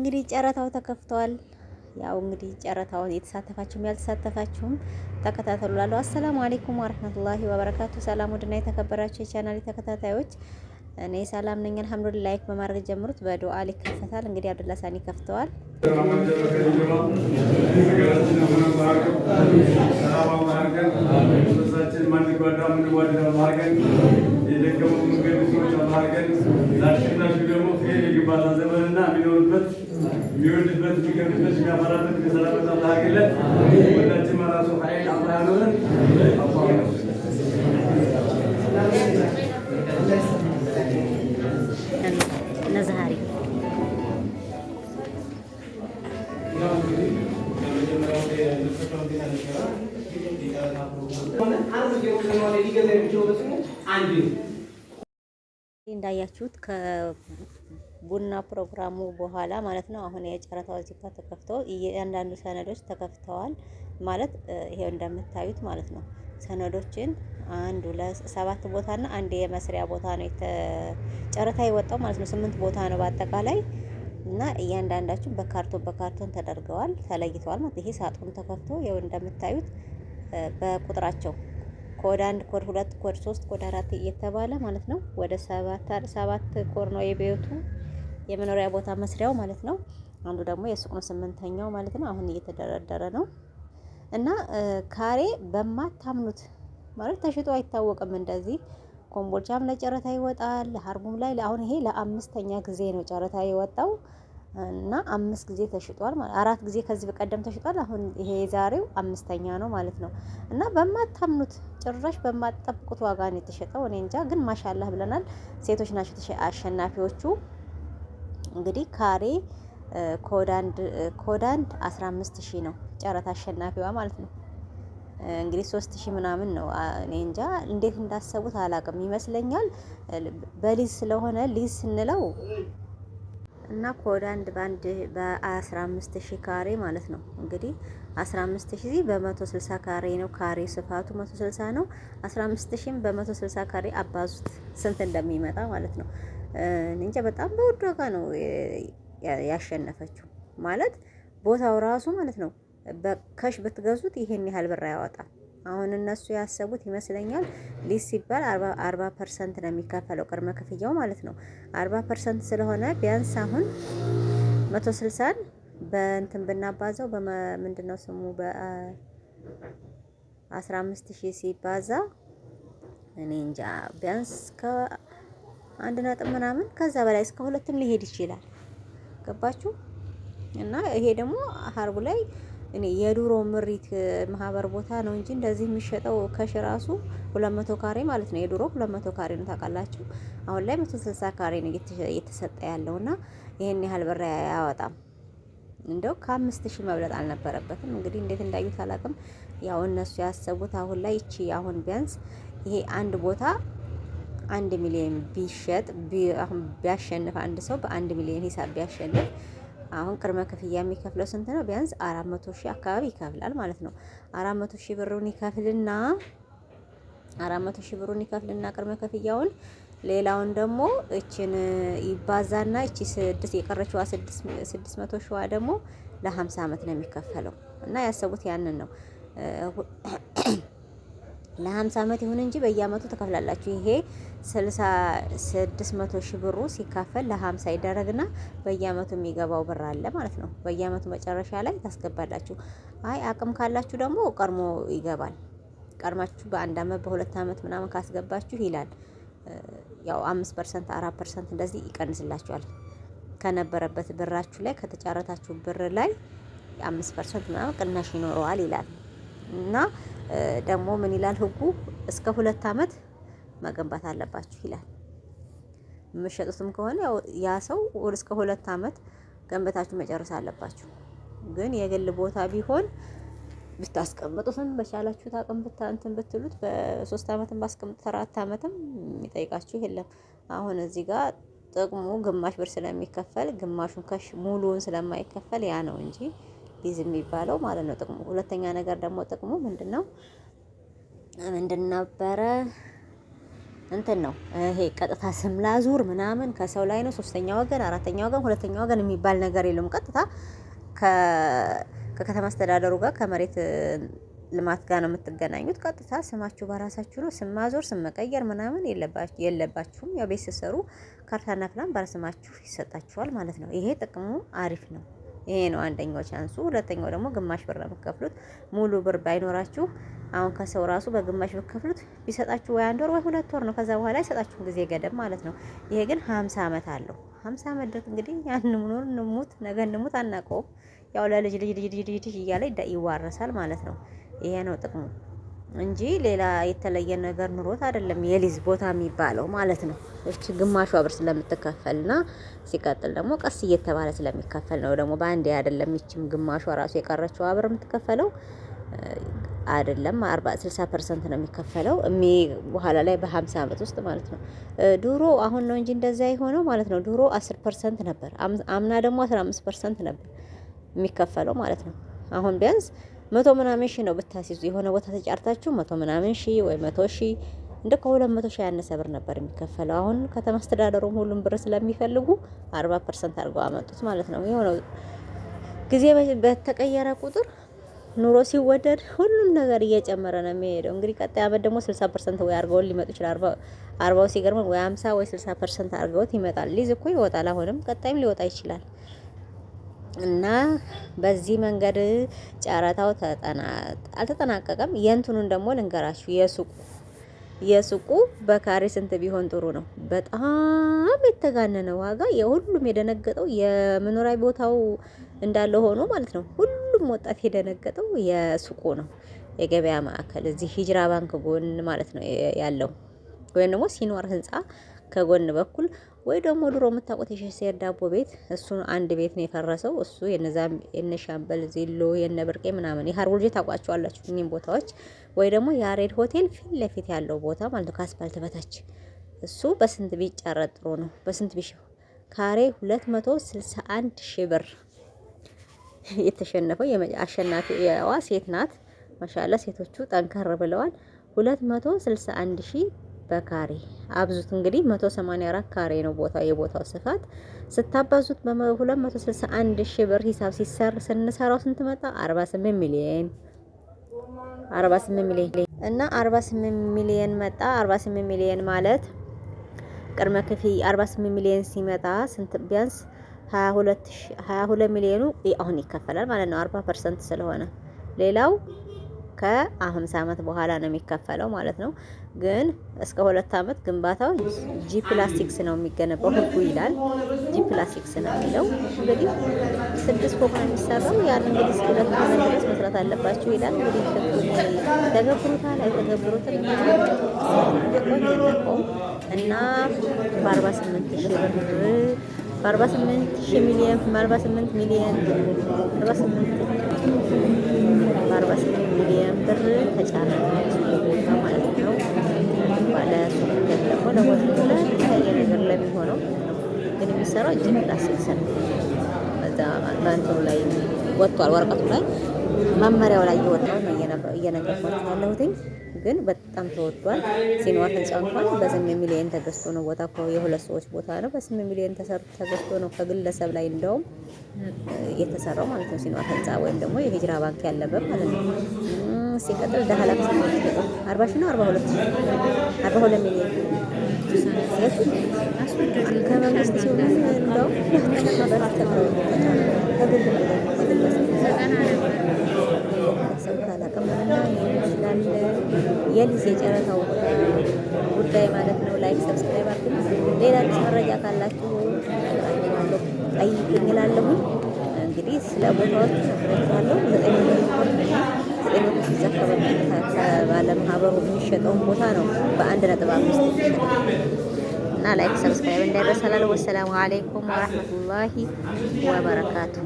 እንግዲህ ጨረታው ተከፍቷል። ያው እንግዲህ ጨረታውን የተሳተፋችሁም ያልተሳተፋችሁም ተከታተሉ እላለሁ። አሰላሙ አለይኩም ወራህመቱላሂ ወበረካቱ። ሰላም ውድና የተከበራችሁ የቻናሌ ተከታታዮች፣ እኔ ሰላም ነኝ አልሐምዱሊላህ። ላይክ በማድረግ ጀምሩት። በዱዓ ይከፈታል። እንግዲህ አብዱላ ሳኒ ከፍተዋል። የሚወድበት የሚገብበት የሚያፈራበት ከሰራበት አላህ ያገለት ወዳችን ማራሱ ኃይል አላህ ያኖረን። ነዛሪ እንዳያችሁት ቡና ፕሮግራሙ በኋላ ማለት ነው። አሁን የጨረታው እዚህ ጋር ተከፍቶ እያንዳንዱ ሰነዶች ተከፍተዋል ማለት ይሄው እንደምታዩት ማለት ነው። ሰነዶችን 1 2 7 ቦታና አንድ የመስሪያ ቦታ ነው ጨረታ የወጣው ማለት ነው። 8 ቦታ ነው በአጠቃላይ እና እያንዳንዳችሁ በካርቶን ተደርገዋል፣ ተለይተዋል ማለት ይሄ ሳጥኑ ተከፍቶ ይሄው እንደምታዩት በቁጥራቸው ኮድ 1 ኮድ 2 ኮድ 3 ኮድ 4 እየተባለ ማለት ነው። ወደ 7 ኮድ ነው የቤቱ የመኖሪያ ቦታ መስሪያው ማለት ነው። አንዱ ደግሞ የሱቅ ነው 8ኛው ማለት ነው። አሁን እየተደረደረ ነው እና ካሬ በማታምኑት ማለት ተሽጦ አይታወቅም። እንደዚህ ኮምቦልቻም ለጨረታ ይወጣል፣ ሀርቡም ላይ አሁን ይሄ ለ5ኛ ጊዜ ነው ጨረታ የወጣው እና 5 ጊዜ ተሽጧል ማለት 4 ጊዜ ከዚህ በቀደም ተሽጧል። አሁን ይሄ የዛሬው 5ኛ ነው ማለት ነው እና በማታምኑት ጭራሽ በማትጠብቁት ዋጋ ነው የተሸጠው። እኔ እንጃ ግን ማሻአላህ ብለናል። ሴቶች ናቸው አሸናፊዎቹ። እንግዲህ ካሬ ኮድ 1 15000 ነው ጨረታ አሸናፊዋ ማለት ነው። እንግዲህ 3000 ምናምን ነው። እኔ እንጃ እንዴት እንዳሰቡት አላውቅም። ይመስለኛል በሊዝ ስለሆነ ሊዝ ስንለው እና ኮድ 1 በ15000 ካሬ ማለት ነው። እንግዲህ 15000 በ160 ካሬ ነው። ካሬ ስፋቱ 160 ነው። 15000 በ160 ካሬ አባዙት ስንት እንደሚመጣ ማለት ነው። እንጃ በጣም በውድ ዋጋ ነው ያሸነፈችው ማለት ቦታው ራሱ ማለት ነው። በካሽ ብትገዙት ይሄን ያህል ብር አያወጣም። አሁን እነሱ ያሰቡት ይመስለኛል ሊዝ ሲባል 40% ነው የሚከፈለው ቅድመ ክፍያው ማለት ነው። 40% ስለሆነ ቢያንስ አሁን 160ን በእንትን ብናባዛው በምንድነው ስሙ በ15000 ሲባዛ እኔ እንጃ ቢያንስ አንድ ነጥብ ምናምን ከዛ በላይ እስከ 2ም ሊሄድ ይችላል። ገባችሁ? እና ይሄ ደግሞ ሀርቡ ላይ እኔ የዱሮ ምሪት ማህበር ቦታ ነው እንጂ እንደዚህ የሚሸጠው ከሽ ራሱ 200 ካሬ ማለት ነው። የዱሮ 200 ካሬ ነው ታውቃላችሁ። አሁን ላይ 160 ካሬ ነው እየተሰጠ ያለውና ይሄን ያህል ብር አያወጣም። እንደው ከ5000 መብለጥ አልነበረበትም። እንግዲህ እንዴት እንዳዩት አላውቅም። ያው እነሱ ያሰቡት አሁን ላይ እቺ አሁን ቢያንስ ይሄ አንድ ቦታ 1 ሚሊዮን ቢሸጥ ቢያሸንፍ አንድ ሰው በ1 ሚሊዮን ሂሳብ ቢያሸንፍ አሁን ቅድመ ክፍያ የሚከፍለው ስንት ነው? ቢያንስ 400,000 አካባቢ ይከፍላል ማለት ነው። 400,000 ብሩን ይከፍልና 400,000 ብሩን ይከፍልና ቅድመ ክፍያውን ሌላውን ደግሞ እቺን ይባዛና እቺ 6 የቀረችዋ 600,000 ደግሞ ለ50 ዓመት ነው የሚከፈለው እና ያሰቡት ያንን ነው። ለ50 ዓመት ይሁን እንጂ በየአመቱ ተከፍላላችሁ። ይሄ 600,000 ብሩ ሲካፈል ለ50 ይደረግና በየአመቱ የሚገባው ብር አለ ማለት ነው። በየአመቱ መጨረሻ ላይ ታስገባላችሁ። አይ አቅም ካላችሁ ደግሞ ቀድሞ ይገባል። ቀድማችሁ በ1 አመት በ2 አመት ምናምን ካስገባችሁ ይላል ያው 5% 4% እንደዚህ ይቀንስላችኋል ከነበረበት ብራችሁ ላይ ከተጫረታችሁ ብር ላይ 5% ምናምን ቅናሽ ይኖረዋል ይላል እና ደግሞ ምን ይላል ህጉ? እስከ 2 አመት መገንባት አለባችሁ ይላል። የምትሸጡትም ከሆነ ያው ያ ሰው እስከ 2 አመት ገንበታችሁ መጨረስ አለባችሁ። ግን የግል ቦታ ቢሆን ብታስቀምጡትም በቻላችሁት አቅም እንትን ብትሉት በ3 አመትም ባስቀምጡት 4 አመትም የሚጠይቃችሁ የለም። አሁን እዚህ ጋር ጥቅሙ ግማሽ ብር ስለሚከፈል ግማሹን ከሽ ሙሉውን ስለማይከፈል ያ ነው እንጂ ሊዝ የሚባለው ማለት ነው ጥቅሙ። ሁለተኛ ነገር ደግሞ ጥቅሙ ምንድነው? ምንድን ነበረ? እንትን ነው ይሄ ቀጥታ ስም ላዙር ምናምን ከሰው ላይ ነው። ሶስተኛ ወገን፣ አራተኛ ወገን፣ ሁለተኛ ወገን የሚባል ነገር የለም። ቀጥታ ከከተማ አስተዳደሩ ጋር ከመሬት ልማት ጋር ነው የምትገናኙት። ቀጥታ ስማችሁ በራሳችሁ ነው። ስም ማዞር፣ ስም መቀየር ምናምን የለባችሁም። ያው ቤት ስትሰሩ ካርታና ፕላን በስማችሁ ይሰጣችኋል ማለት ነው። ይሄ ጥቅሙ አሪፍ ነው። ይሄ ነው አንደኛው ቻንሱ። ሁለተኛው ደግሞ ግማሽ ብር ነው የምትከፍሉት። ሙሉ ብር ባይኖራችሁ አሁን ከሰው ራሱ በግማሽ ብትከፍሉት ቢሰጣችሁ ወይ 1 ወር ወይ 2 ወር ነው። ከዛ በኋላ አይሰጣችሁም ጊዜ ገደብ ማለት ነው። ይሄ ግን 50 ዓመት አለው። 50 ዓመት ድረስ እንግዲህ ያን ምኑር እንሙት ነገ እንሙት አናውቀውም። ያው ለልጅ ልጅ እያለ ይዋረሳል ማለት ነው። ይሄ ነው ጥቅሙ እንጂ ሌላ የተለየ ነገር ኑሮት አይደለም። የሊዝ ቦታ የሚባለው ማለት ነው። እቺ ግማሿ ብር ስለምትከፈልና ሲቀጥል ደግሞ ቀስ እየተባለ ስለሚከፈል ነው። ደግሞ በአንዴ አይደለም። ይችም ግማሿ ራሱ የቀረችው ብር የምትከፈለው አይደለም 60% ነው የሚከፈለው በኋላ ላይ በ50 ዓመት ውስጥ ማለት ነው። ድሮ አሁን ነው እንጂ እንደዛ የሆነው ማለት ነው። ድሮ 10% ነበር። አምና ደግሞ 15% ነበር የሚከፈለው ማለት ነው። አሁን ቢያንስ 100 ምናምን ሺህ ነው ብታስይዙ የሆነ ቦታ ተጫርታችሁ 100 ምናምን ሺህ ወይ 100 ሺህ እንደ ከ200 ሺህ ያነሰ ብር ነበር የሚከፈለው። አሁን ከተማ አስተዳደሩም ሁሉም ብር ስለሚፈልጉ 40% አድርገው አመጡት ማለት ነው። የሆነ ጊዜ በተቀየረ ቁጥር ኑሮ ሲወደድ ሁሉም ነገር እየጨመረ ነው የሚሄደው። እንግዲህ ቀጣይ አመት ደግሞ 60% ወይ አድርገውን ሊመጡ ይችላል። 40 ሲገርመን ወይ 50 ወይ 60% አድርገውት ይመጣል። ሊዝ እኮ ይወጣል። አሁንም ቀጣይም ሊወጣ ይችላል። እና በዚህ መንገድ ጨረታው አልተጠናቀቀም። የእንትኑን ደግሞ ልንገራችሁ። የሱቁ በካሬ ስንት ቢሆን ጥሩ ነው? በጣም የተጋነነ ዋጋ። የሁሉም የደነገጠው የመኖሪያ ቦታው እንዳለ ሆኖ ማለት ነው። ሁሉም ወጣት የደነገጠው የሱቁ ነው። የገበያ ማዕከል እዚህ ሂጅራ ባንክ ጎን ማለት ነው ያለው፣ ወይም ደግሞ ሲኖር ህንጻ ከጎን በኩል ወይ ደግሞ ድሮ የምታውቁት የሸሴር ዳቦ ቤት እሱ አንድ ቤት ነው የፈረሰው። እሱ የነሻምበል ዜሎ የነብርቄ ምናምን የሀርቦ ልጅ ታውቋቸዋላችሁ እኚህም ቦታዎች። ወይ ደግሞ የአሬድ ሆቴል ፊት ለፊት ያለው ቦታ ማለት ነው ከአስፋልት በታች እሱ በስንት ቢጨረጥ ጥሩ ነው? በስንት ቢሽው ካሬ 261 ሺህ ብር። የተሸነፈው አሸናፊዋ ሴት ናት። ማሻአላ ሴቶቹ ጠንከር ብለዋል። 261 ሺህ በካሬ አብዙት እንግዲህ 184 ካሬ ነው የቦታው ስፋት። ስታባዙት በ261 ሺህ ብር ሂሳብ ስንሰራው ስንት መጣ? 48 ሚሊዮን እና 48 ሚሊዮን መጣ። 48 ሚሊዮን ማለት ቅድመ ክፍያ 48 ሚሊዮን ሲመጣ ስንት ቢያንስ 22 ሚሊዮኑ አሁን ይከፈላል ማለት ነው 40% ስለሆነ። ሌላው ከ50 ዓመት በኋላ ነው የሚከፈለው ማለት ነው። ግን እስከ 2 ዓመት ግንባታው G+6 ነው የሚገነባው ህጉ ይላል። G+6 ነው የሚለው። እንግዲህ 6 ፎቅ ነው የሚሰራው። ያን እንግዲህ እስከ 2 ዓመት ድረስ መስራት አለባችሁ ይላል። እንግዲህ ተገብሩታል አይተገብሩትም እና በ48 ሺህ ብር በ48 ሚሊዮን ብር ተጫረ ማለት ነው። ባለ ሱቅ ደግሞ ለሆቴል የተለያየ ነገር ለሚሆነው ግን የሚሰራው G+6 ነው። በዛ በእንትኑ ላይ ወጥቷል፣ ወረቀቱ ላይ መመሪያው ላይ የወጣው ነው እየነገርኳችሁ ያለሁትኝ። ግን በጣም ተወዷል። ሲኖር ህንጻ እንኳን በ8 ሚሊዮን ተገዝቶ ነው። ቦታ እኮ የሁለት ሰዎች ቦታ ነው። በ8 ሚሊዮን ተገዝቶ ነው ከግለሰብ ላይ እንደውም የተሰራው ማለት ነው። ሲኖር ህንጻ ወይም ደግሞ የሂጅራ ባንክ ያለበት ማለት ነው። ሲቀጥል ደህላ 40 ሺህ ነው 42 ሚሊዮን ከመንግስት ሲሆን እንደው የሊዝ የጨረታው ጉዳይ ማለት ነው። ላይክ ሰብስክራይብ አድርጉ። ሌላ አዲስ መረጃ ካላችሁ ጠይቁኝ እላለሁ። እንግዲህ ስለ ቦታዎቹ ነግራችኋለሁ። 9 ሲዘከበ ከባለ ማህበሩ የሚሸጠውን ቦታ ነው በ1.5 እና ላይክ ሰብስክራይብ እንዳይረሳላል። ወሰላሙ አለይኩም ወራህመቱላሂ ወበረካቱ።